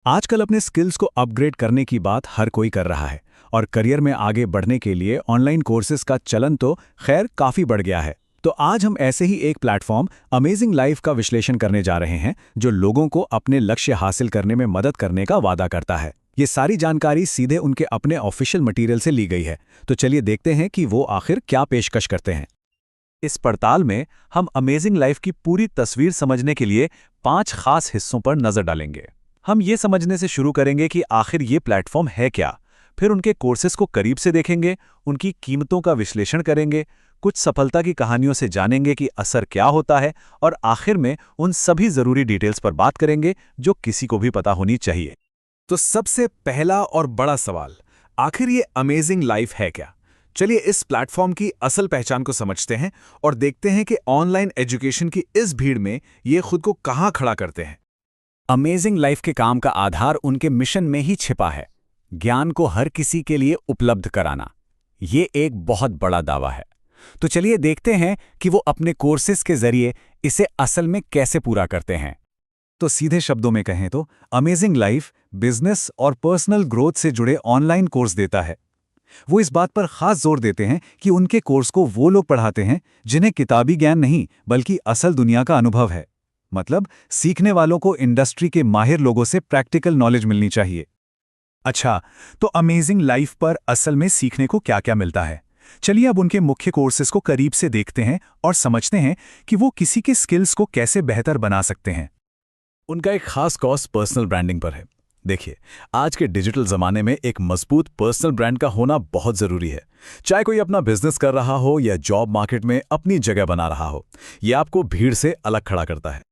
आजकल अपने स्किल्स को अपग्रेड करने की बात हर कोई कर रहा है और करियर में आगे बढ़ने के लिए ऑनलाइन कोर्सेज का चलन तो खैर काफ़ी बढ़ गया है। तो आज हम ऐसे ही एक प्लेटफॉर्म अमेजिंग लाइफ का विश्लेषण करने जा रहे हैं जो लोगों को अपने लक्ष्य हासिल करने में मदद करने का वादा करता है। ये सारी जानकारी सीधे उनके अपने ऑफिशियल मटेरियल से ली गई है, तो चलिए देखते हैं कि वो आखिर क्या पेशकश करते हैं। इस पड़ताल में हम अमेजिंग लाइफ की पूरी तस्वीर समझने के लिए 5 खास हिस्सों पर नजर डालेंगे। हम ये समझने से शुरू करेंगे कि आखिर ये प्लेटफॉर्म है क्या, फिर उनके कोर्सेज को करीब से देखेंगे, उनकी कीमतों का विश्लेषण करेंगे, कुछ सफलता की कहानियों से जानेंगे कि असर क्या होता है और आखिर में उन सभी जरूरी डिटेल्स पर बात करेंगे जो किसी को भी पता होनी चाहिए। तो सबसे पहला और बड़ा सवाल, आखिर ये अमेजिंग लाइफ है क्या? चलिए इस प्लेटफॉर्म की असल पहचान को समझते हैं और देखते हैं कि ऑनलाइन एजुकेशन की इस भीड़ में ये खुद को कहाँ खड़ा करते हैं। अमेजिंग लाइफ के काम का आधार उनके मिशन में ही छिपा है, ज्ञान को हर किसी के लिए उपलब्ध कराना। ये एक बहुत बड़ा दावा है। तो चलिए देखते हैं कि वो अपने कोर्सेज के जरिए इसे असल में कैसे पूरा करते हैं। तो सीधे शब्दों में कहें तो अमेजिंग लाइफ बिजनेस और पर्सनल ग्रोथ से जुड़े ऑनलाइन कोर्स देता है। वो इस बात पर खास जोर देते हैं कि उनके कोर्स को वो लोग पढ़ाते हैं जिन्हें किताबी ज्ञान नहीं बल्कि असल दुनिया का अनुभव है। मतलब सीखने वालों को इंडस्ट्री के माहिर लोगों से प्रैक्टिकल नॉलेज मिलनी चाहिए। अच्छा, तो अमेजिंग लाइफ पर असल में सीखने को क्या-क्या मिलता है? चलिए अब उनके मुख्य कोर्सेज को करीब से देखते हैं और समझते हैं कि वो किसी के स्किल्स को कैसे बेहतर बना सकते हैं। उनका एक खास कोर्स पर्सनल ब्रांडिंग पर है। देखिए, आज के डिजिटल जमाने में एक मजबूत पर्सनल ब्रांड का होना बहुत जरूरी है। चाहे कोई अपना बिजनेस कर रहा हो या जॉब मार्केट में अपनी जगह बना रहा हो, यह आपको भीड़ से अलग खड़ा करता है।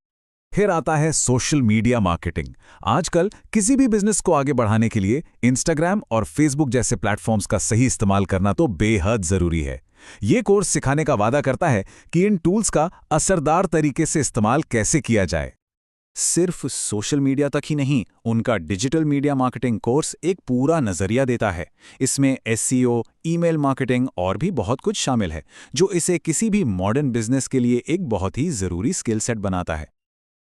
फिर आता है सोशल मीडिया मार्केटिंग। आजकल किसी भी बिजनेस को आगे बढ़ाने के लिए इंस्टाग्राम और फेसबुक जैसे प्लेटफॉर्म्स का सही इस्तेमाल करना तो बेहद जरूरी है। ये कोर्स सिखाने का वादा करता है कि इन टूल्स का असरदार तरीके से इस्तेमाल कैसे किया जाए। सिर्फ सोशल मीडिया तक ही नहीं, उनका डिजिटल मीडिया मार्केटिंग कोर्स एक पूरा नजरिया देता है। इसमें एसईओ, ईमेल मार्केटिंग और भी बहुत कुछ शामिल है, जो इसे किसी भी मॉडर्न बिजनेस के लिए एक बहुत ही जरूरी स्किल सेट बनाता है।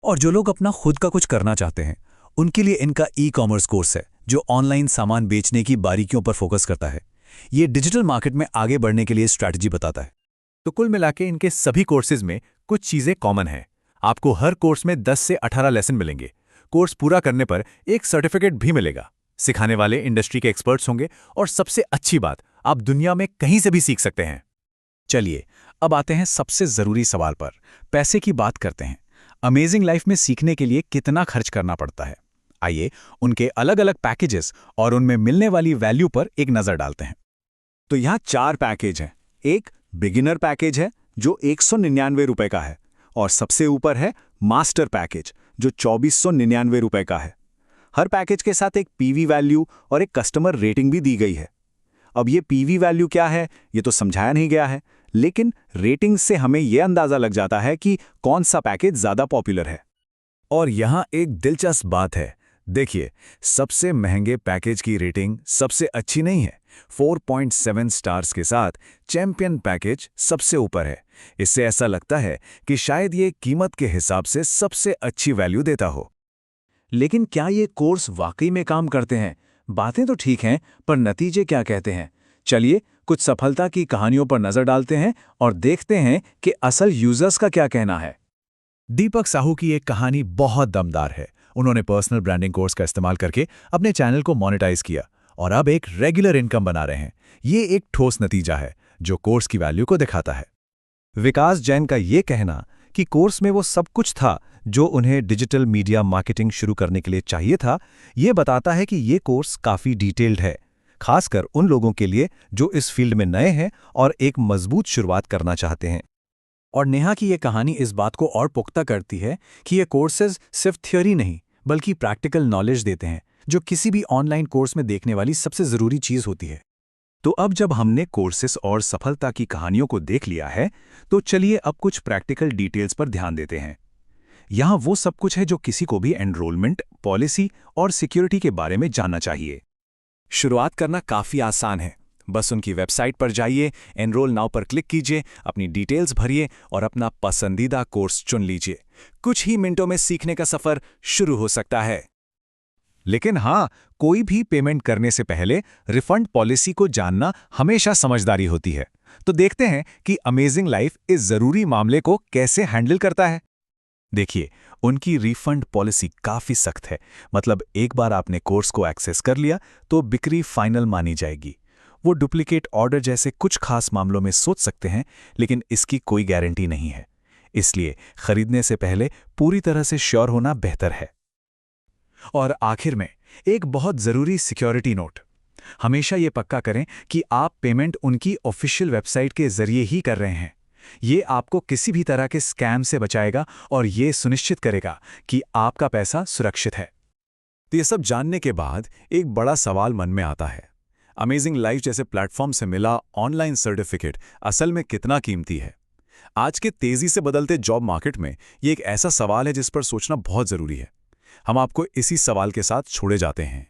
और जो लोग अपना खुद का कुछ करना चाहते हैं, उनके लिए इनका ई-कॉमर्स कोर्स है जो ऑनलाइन सामान बेचने की बारीकियों पर फोकस करता है। ये डिजिटल मार्केट में आगे बढ़ने के लिए स्ट्रैटेजी बताता है। तो कुल मिलाके इनके सभी कोर्सेज में कुछ चीजें कॉमन हैं। आपको हर कोर्स में 10 से 18 लेसन मिलेंगे। कोर्स पूरा करने पर एक सर्टिफिकेट भी मिलेगा। सिखाने वाले इंडस्ट्री के एक्सपर्ट्स होंगे और सबसे अच्छी बात, आप दुनिया में कहीं से भी सीख सकते हैं। चलिए अब आते हैं सबसे जरूरी सवाल पर, पैसे की बात करते हैं। अमेजिंग लाइफ में सीखने के लिए कितना खर्च करना पड़ता है? आइए उनके अलग अलग पैकेजेस और उनमें मिलने वाली वैल्यू पर एक नजर डालते हैं। तो यहाँ 4 पैकेज हैं। एक बिगिनर पैकेज है जो 199 रुपए का है, और सबसे ऊपर है मास्टर पैकेज जो 2499 रुपए का है। हर पैकेज के साथ एक पीवी वैल्यू और एक कस्टमर रेटिंग भी दी गई है। अब ये पीवी वैल्यू क्या है ये तो समझाया नहीं गया है, लेकिन रेटिंग से हमें यह अंदाजा लग जाता है कि कौन सा पैकेज ज्यादा पॉपुलर है। और यहां एक दिलचस्प बात है। देखिए, सबसे महंगे पैकेज की रेटिंग सबसे अच्छी नहीं है। 4.7 स्टार्स के साथ चैंपियन पैकेज सबसे ऊपर है। इससे ऐसा लगता है कि शायद ये कीमत के हिसाब से सबसे अच्छी वैल्यू देता हो। लेकिन क्या ये कोर्स वाकई में काम करते हैं? बातें तो ठीक हैं, पर नतीजे क्या कहते हैं? चलिए कुछ सफलता की कहानियों पर नजर डालते हैं और देखते हैं कि असल यूजर्स का क्या कहना है। दीपक साहू की एक कहानी बहुत दमदार है। उन्होंने पर्सनल ब्रांडिंग कोर्स का इस्तेमाल करके अपने चैनल को मोनेटाइज किया और अब एक रेगुलर इनकम बना रहे हैं। ये एक ठोस नतीजा है जो कोर्स की वैल्यू को दिखाता है। विकास जैन का ये कहना कि कोर्स में वो सब कुछ था जो उन्हें डिजिटल मीडिया मार्केटिंग शुरू करने के लिए चाहिए था, ये बताता है कि ये कोर्स काफ़ी डिटेल्ड है, खासकर उन लोगों के लिए जो इस फील्ड में नए हैं और एक मजबूत शुरुआत करना चाहते हैं। और नेहा की ये कहानी इस बात को और पुख्ता करती है कि ये कोर्सेज सिर्फ थ्योरी नहीं बल्कि प्रैक्टिकल नॉलेज देते हैं, जो किसी भी ऑनलाइन कोर्स में देखने वाली सबसे ज़रूरी चीज़ होती है। तो अब जब हमने कोर्सेस और सफलता की कहानियों को देख लिया है, तो चलिए अब कुछ प्रैक्टिकल डिटेल्स पर ध्यान देते हैं। यहाँ वो सब कुछ है जो किसी को भी एनरोलमेंट, पॉलिसी और सिक्योरिटी के बारे में जानना चाहिए। शुरुआत करना काफ़ी आसान है। बस उनकी वेबसाइट पर जाइए, एनरोल नाउ पर क्लिक कीजिए, अपनी डिटेल्स भरिए और अपना पसंदीदा कोर्स चुन लीजिए। कुछ ही मिनटों में सीखने का सफ़र शुरू हो सकता है। लेकिन हाँ, कोई भी पेमेंट करने से पहले रिफंड पॉलिसी को जानना हमेशा समझदारी होती है। तो देखते हैं कि अमेजिंग लाइफ इस जरूरी मामले को कैसे हैंडल करता है। देखिए, उनकी रिफंड पॉलिसी काफ़ी सख्त है। मतलब एक बार आपने कोर्स को एक्सेस कर लिया तो बिक्री फाइनल मानी जाएगी। वो डुप्लीकेट ऑर्डर जैसे कुछ खास मामलों में सोच सकते हैं, लेकिन इसकी कोई गारंटी नहीं है। इसलिए खरीदने से पहले पूरी तरह से श्योर होना बेहतर है। और आखिर में एक बहुत ज़रूरी सिक्योरिटी नोट। हमेशा ये पक्का करें कि आप पेमेंट उनकी ऑफिशियल वेबसाइट के जरिए ही कर रहे हैं। ये आपको किसी भी तरह के स्कैम से बचाएगा और ये सुनिश्चित करेगा कि आपका पैसा सुरक्षित है। तो ये सब जानने के बाद एक बड़ा सवाल मन में आता है, अमेजिंग लाइफ जैसे प्लेटफॉर्म से मिला ऑनलाइन सर्टिफिकेट असल में कितना कीमती है? आज के तेजी से बदलते जॉब मार्केट में ये एक ऐसा सवाल है जिस पर सोचना बहुत जरूरी है। हम आपको इसी सवाल के साथ छोड़े जाते हैं।